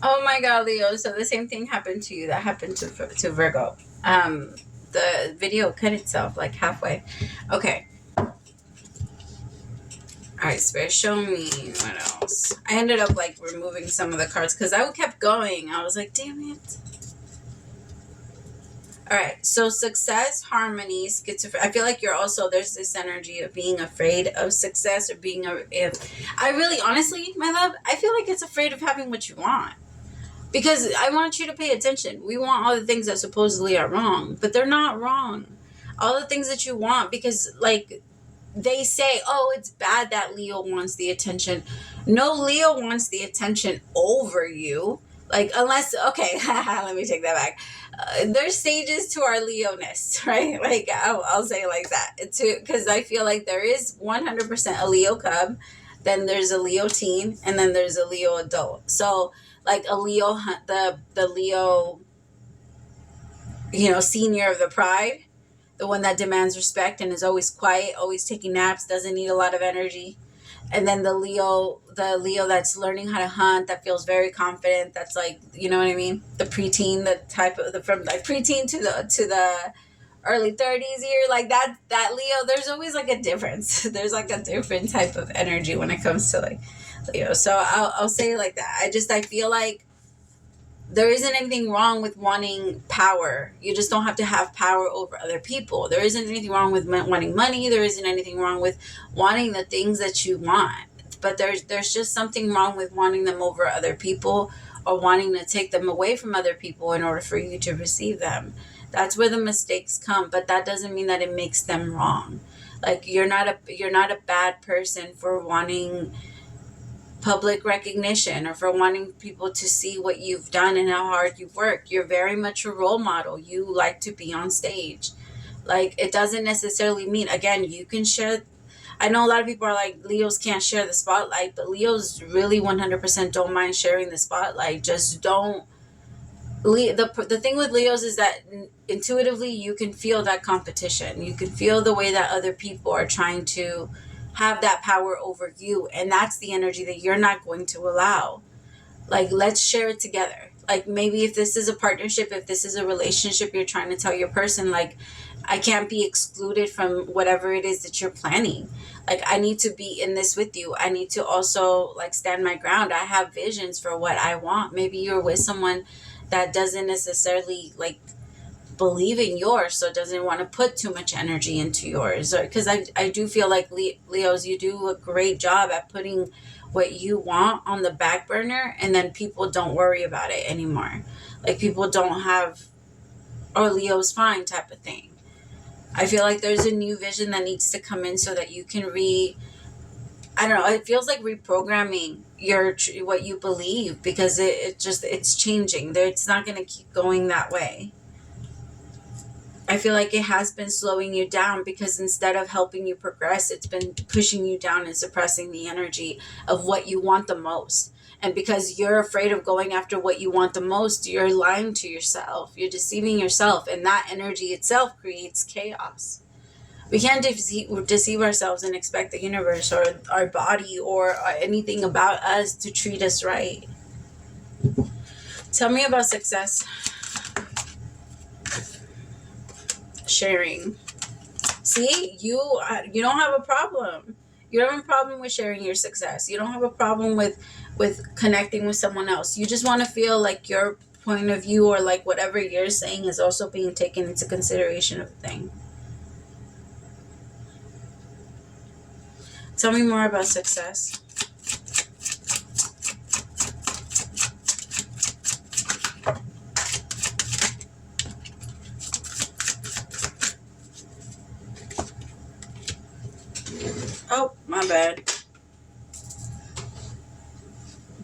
Oh my God, Leo. So the same thing happened to you that happened to Virgo. The video cut itself like halfway. Okay. All right, Spirit, show me what else. I ended up like removing some of the cards because I kept going. I was like, damn it. All right, so success, harmony, schizophrenia. I feel like you're also, there's this energy of being afraid of success or being I really, honestly, my love, I feel like it's afraid of having what you want. Because I want you to pay attention. We want all the things that supposedly are wrong, but they're not wrong. All the things that you want, because like they say, oh, it's bad that Leo wants the attention. No, Leo wants the attention over you. Like, unless, okay, let me take that back. There's stages to our Leo-ness, right? Like, I'll say it like that. Because I feel like there is 100% a Leo cub, then there's a Leo teen, and then there's a Leo adult. So, like a Leo, the Leo, senior of the pride, the one that demands respect and is always quiet, always taking naps, doesn't need a lot of energy. And then the Leo that's learning how to hunt, that feels very confident. That's like, you know what I mean? The preteen, the type of from like preteen to the early 30s year, like that Leo. There's always like a difference. There's like a different type of energy when it comes to like Leo. So I'll say it like that. I feel like there isn't anything wrong with wanting power. You just don't have to have power over other people. There isn't anything wrong with wanting money. There isn't anything wrong with wanting the things that you want. But there's just something wrong with wanting them over other people, or wanting to take them away from other people in order for you to receive them. That's where the mistakes come, but that doesn't mean that it makes them wrong. Like you're not a bad person for wanting public recognition or for wanting people to see what you've done and how hard you've worked. You're very much a role model. You like to be on stage. Like, it doesn't necessarily mean, again, you can share. I know a lot of people are like, Leos can't share the spotlight, but Leos really 100% don't mind sharing the spotlight. Just don't. The thing with Leos is that intuitively you can feel that competition. You can feel the way that other people are trying to have that power over you, and that's the energy that you're not going to allow. Like, let's share it together. Like, maybe if this is a partnership, if this is a relationship, you're trying to tell your person, like, I can't be excluded from whatever it is that you're planning. Like, I need to be in this with you. I need to also like stand my ground. I have visions for what I want. Maybe you're with someone that doesn't necessarily like believe in yours, so doesn't want to put too much energy into yours. Because I do feel like Leos, you do a great job at putting what you want on the back burner, and then people don't worry about it anymore. Like, people don't have, or Leo's fine type of thing. I feel like there's a new vision that needs to come in so that you can I don't know, it feels like reprogramming what you believe, because it's changing. It's not going to keep going that way. I feel like it has been slowing you down, because instead of helping you progress, it's been pushing you down and suppressing the energy of what you want the most. And because you're afraid of going after what you want the most, you're lying to yourself. You're deceiving yourself. And that energy itself creates chaos. We can't deceive ourselves and expect the universe or our body or anything about us to treat us right. Tell me about success. Sharing. See, you don't have a problem. You don't have a problem with sharing your success. You don't have a problem with connecting with someone else. You just want to feel like your point of view, or like whatever you're saying, is also being taken into consideration of the thing. Tell me more about success. Oh, my bad.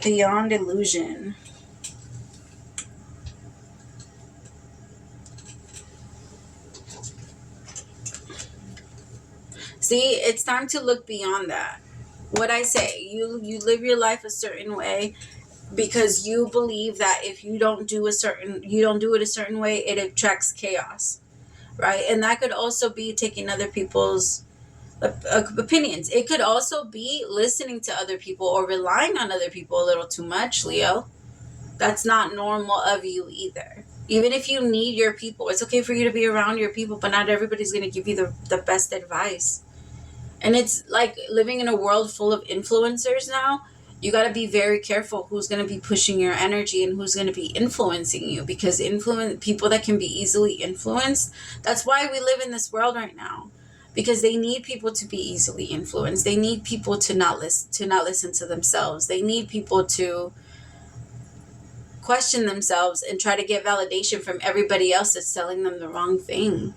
Beyond illusion. See, it's time to look beyond that. What I say, you live your life a certain way because you believe that if you don't do it a certain way, it attracts chaos, right? And that could also be taking other people's opinions. It could also be listening to other people or relying on other people a little too much, Leo. That's not normal of you either. Even if you need your people, it's okay for you to be around your people, but not everybody's going to give you the best advice. And it's like living in a world full of influencers now. You got to be very careful who's going to be pushing your energy and who's going to be influencing you, because people that can be easily influenced, that's why we live in this world right now, because they need people to be easily influenced. They need people to not listen to themselves. They need people to question themselves and try to get validation from everybody else that's telling them the wrong thing.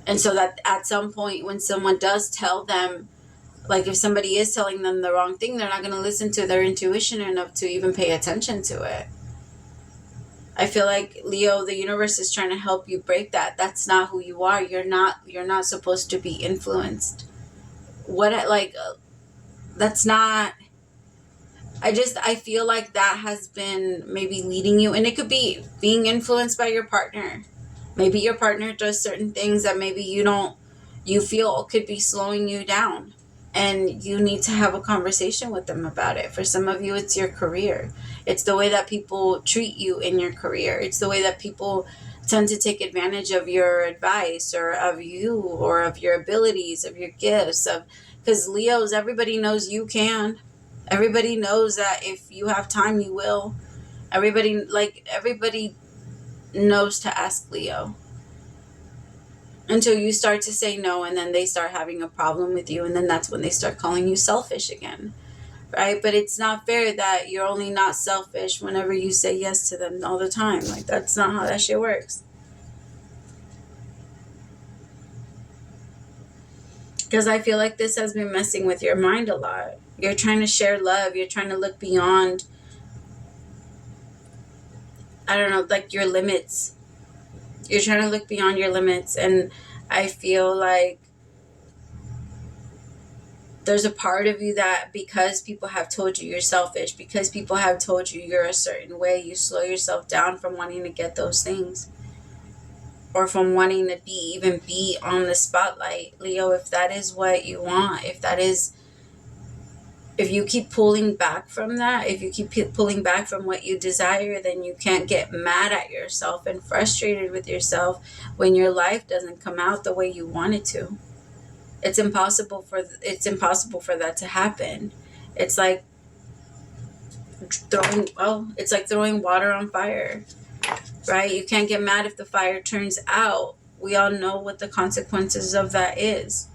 And so that at some point when someone does tell them, like if somebody is telling them the wrong thing, they're not going to listen to their intuition enough to even pay attention to it. I feel like, Leo, the universe is trying to help you break that. That's not who you are. You're not supposed to be influenced. That's not, I feel like that has been maybe leading you, and it could be being influenced by your partner. Maybe your partner does certain things that maybe you feel could be slowing you down, and you need to have a conversation with them about it. For some of you, it's your career. It's the way that people treat you in your career. It's the way that people tend to take advantage of your advice or of you or of your abilities, of your gifts, because Leos, everybody knows you can. Everybody knows that if you have time, you will. Everybody knows to ask Leo, until you start to say no, and then they start having a problem with you, and then that's when they start calling you selfish again, right? But it's not fair that you're only not selfish whenever you say yes to them all the time. Like, that's not how that shit works. Because I feel like this has been messing with your mind a lot. You're trying to share love. You're trying to look beyond, I don't know, like your limits. You're trying to look beyond your limits. And I feel like there's a part of you that, because people have told you you're selfish, because people have told you you're a certain way, you slow yourself down from wanting to get those things, or from wanting to even be on the spotlight. Leo, if that is what you want, if you keep pulling back from that, if you keep pulling back from what you desire, then you can't get mad at yourself and frustrated with yourself when your life doesn't come out the way you want it to. It's impossible for that to happen. It's like throwing water on fire, right? You can't get mad if the fire turns out. We all know what the consequences of that is.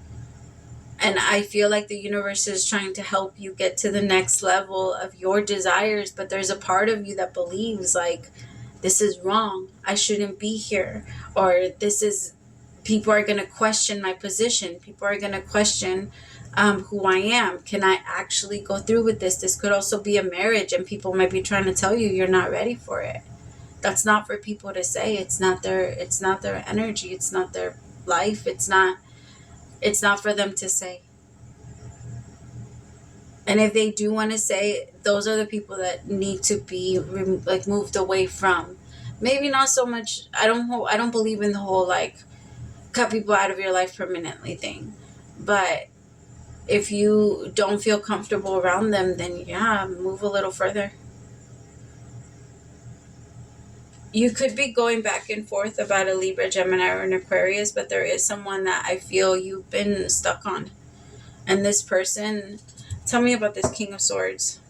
And I feel like the universe is trying to help you get to the next level of your desires, but there's a part of you that believes like, this is wrong, I shouldn't be here, or people are going to question my position, people are going to question who I am. Can I actually go through with this? This could also be a marriage, and people might be trying to tell you you're not ready for it. That's not for people to say. It's not their energy. It's not their life. It's not for them to say. And if they do want to say, those are the people that need to be moved away from. Maybe not so much. I don't believe in the whole like cut people out of your life permanently thing. But if you don't feel comfortable around them, then yeah, move a little further. You could be going back and forth about a Libra, Gemini, or an Aquarius, but there is someone that I feel you've been stuck on. And this person, tell me about this King of Swords.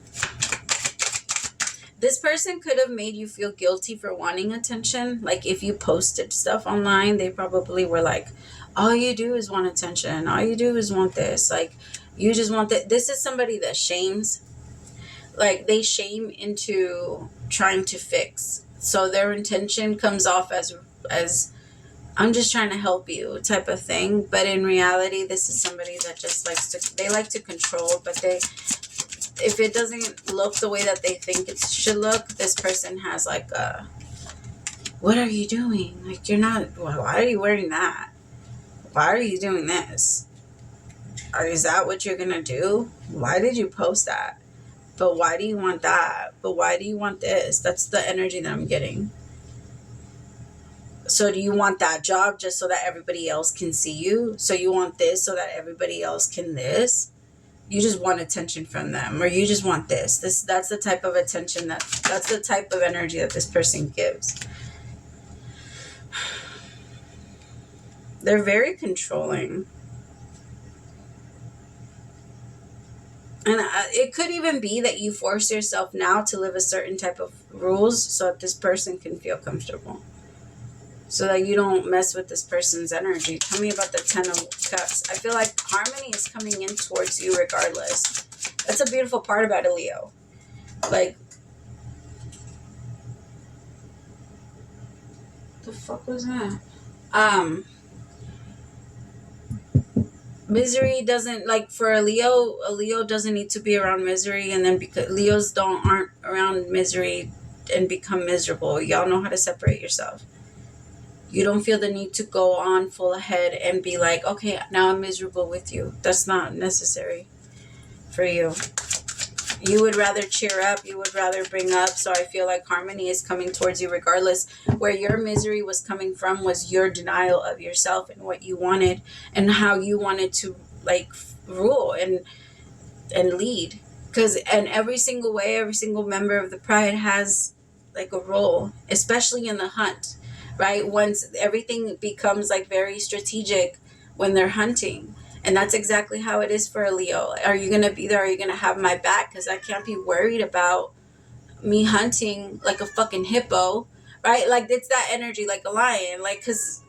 This person could have made you feel guilty for wanting attention. Like if you posted stuff online, they probably were like, all you do is want attention. All you do is want this. Like, you just want that. This is somebody that shames. Like, they shame into trying to fix. So their intention comes off as I'm just trying to help you type of thing. But in reality, this is somebody that just they like to control. But if it doesn't look the way that they think it should look, this person has like what are you doing? Like, you're not, why are you wearing that? Why are you doing this? Or is that what you're going to do? Why did you post that? But why do you want that? But why do you want this? That's the energy that I'm getting. So do you want that job just so that everybody else can see you? So you want this so that everybody else can this? you just want attention from them, or you just want that's the type of attention that's the type of energy that this person gives. They're very controlling. And it could even be that you force yourself now to live a certain type of rules so that this person can feel comfortable, so that you don't mess with this person's energy. Tell me about the 10 of Cups. I feel like harmony is coming in towards you regardless. That's a beautiful part about a Leo. Like, the fuck was that? Misery doesn't, like, for a Leo doesn't need to be around misery, and then because Leos aren't around misery and become miserable. Y'all know how to separate yourself. You don't feel the need to go on full ahead and be like, okay, now I'm miserable with you. That's not necessary for you. You would rather cheer up. You would rather bring up. So I feel like harmony is coming towards you regardless. Where your misery was coming from was your denial of yourself and what you wanted and how you wanted to, like, rule and lead. And every single member of the Pride has, like, a role, especially in the hunt, right? Once everything becomes, like, very strategic when they're hunting. And that's exactly how it is for a Leo. Are you going to be there? Are you going to have my back? Because I can't be worried about me hunting like a fucking hippo, right? Like, it's that energy, like a lion. Like, because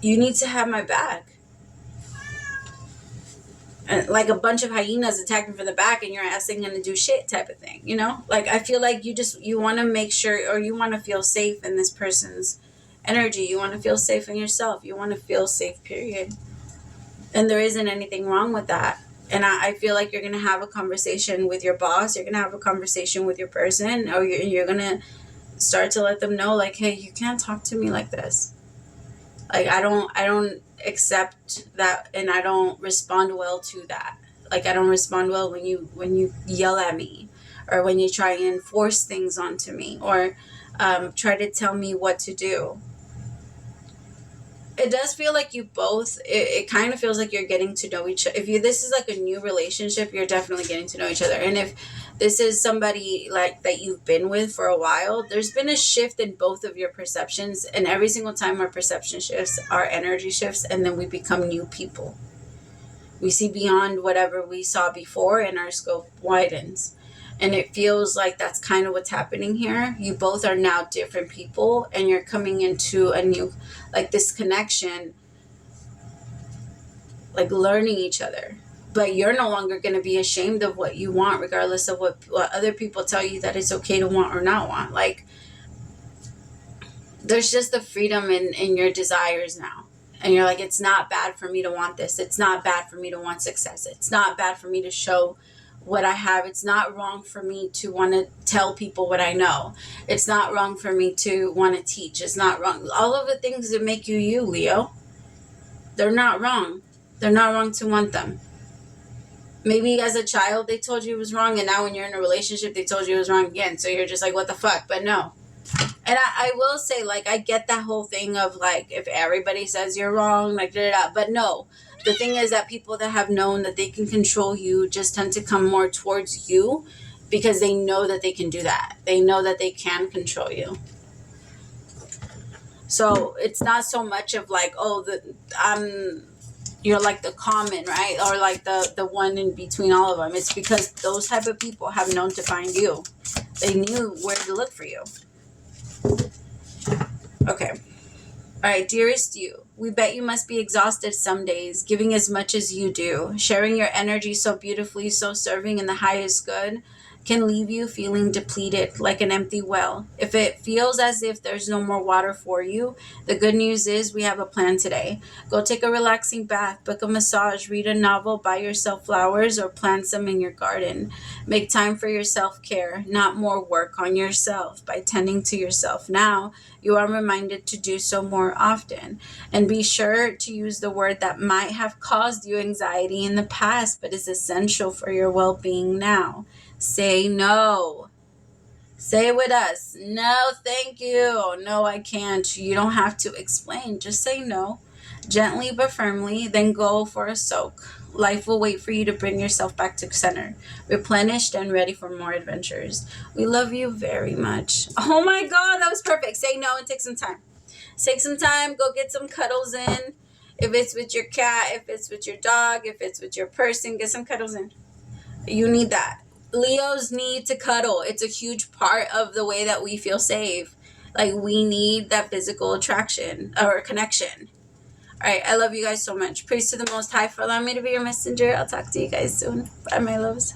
you need to have my back. And like a bunch of hyenas attacking from the back and your ass ain't going to do shit type of thing, you know? Like, I feel like you want to make sure, or you want to feel safe in this person's energy. You want to feel safe in yourself. You want to feel safe, period. And there isn't anything wrong with that. And I feel like you're going to have a conversation with your boss. You're going to have a conversation with your person. Or you're going to start to let them know, like, hey, you can't talk to me like this. Like, I don't accept that, and I don't respond well to that. Like, I don't respond well when you yell at me, or when you try and force things onto me, or try to tell me what to do. It does feel like you both, it kind of feels like you're getting to know each other. This is like a new relationship, you're definitely getting to know each other. And if this is somebody like that you've been with for a while, there's been a shift in both of your perceptions. And every single time our perception shifts, our energy shifts, and then we become new people. We see beyond whatever we saw before, and our scope widens. And it feels like that's kind of what's happening here. You both are now different people, and you're coming into a new, like, this connection, like learning each other. But you're no longer going to be ashamed of what you want, regardless of what other people tell you that it's okay to want or not want. Like, there's just the freedom in your desires now. And you're like, it's not bad for me to want this. It's not bad for me to want success. It's not bad for me to show what I have. It's not wrong for me to want to tell people what I know. It's not wrong for me to want to teach. It's not wrong. All of the things that make you you, Leo, they're not wrong. They're not wrong to want them. Maybe as a child they told you it was wrong, and now when you're in a relationship they told you it was wrong again. So you're just like, what the fuck? But no. And I will say, like, I get that whole thing of, like, if everybody says you're wrong, like, da-da-da. But no. The thing is that people that have known that they can control you just tend to come more towards you because they know that they can do that. They know that they can control you. So it's not so much of like, oh, you're like the common, right? Or like the one in between all of them. It's because those type of people have known to find you. They knew where to look for you. Okay. All right, dearest you, we bet you must be exhausted some days, giving as much as you do, sharing your energy so beautifully, so serving in the highest good, can leave you feeling depleted like an empty well. If it feels as if there's no more water for you, the good news is we have a plan today. Go take a relaxing bath, book a massage, read a novel, buy yourself flowers, or plant some in your garden. Make time for your self-care, not more work on yourself. By tending to yourself now, you are reminded to do so more often. And be sure to use the word that might have caused you anxiety in the past, but is essential for your well-being now. Say no. Say it with us. No, thank you. No, I can't. You don't have to explain. Just say no. Gently but firmly. Then go for a soak. Life will wait for you to bring yourself back to center, replenished and ready for more adventures. We love you very much. Oh my God, that was perfect. Say no and take some time. Take some time, go get some cuddles in. If it's with your cat, if it's with your dog, if it's with your person, get some cuddles in. You need that. Leos need to cuddle. It's a huge part of the way that we feel safe. Like, we need that physical attraction or connection. All right, I love you guys so much. Praise to the Most High for allowing me to be your messenger. I'll talk to you guys soon. Bye, my loves.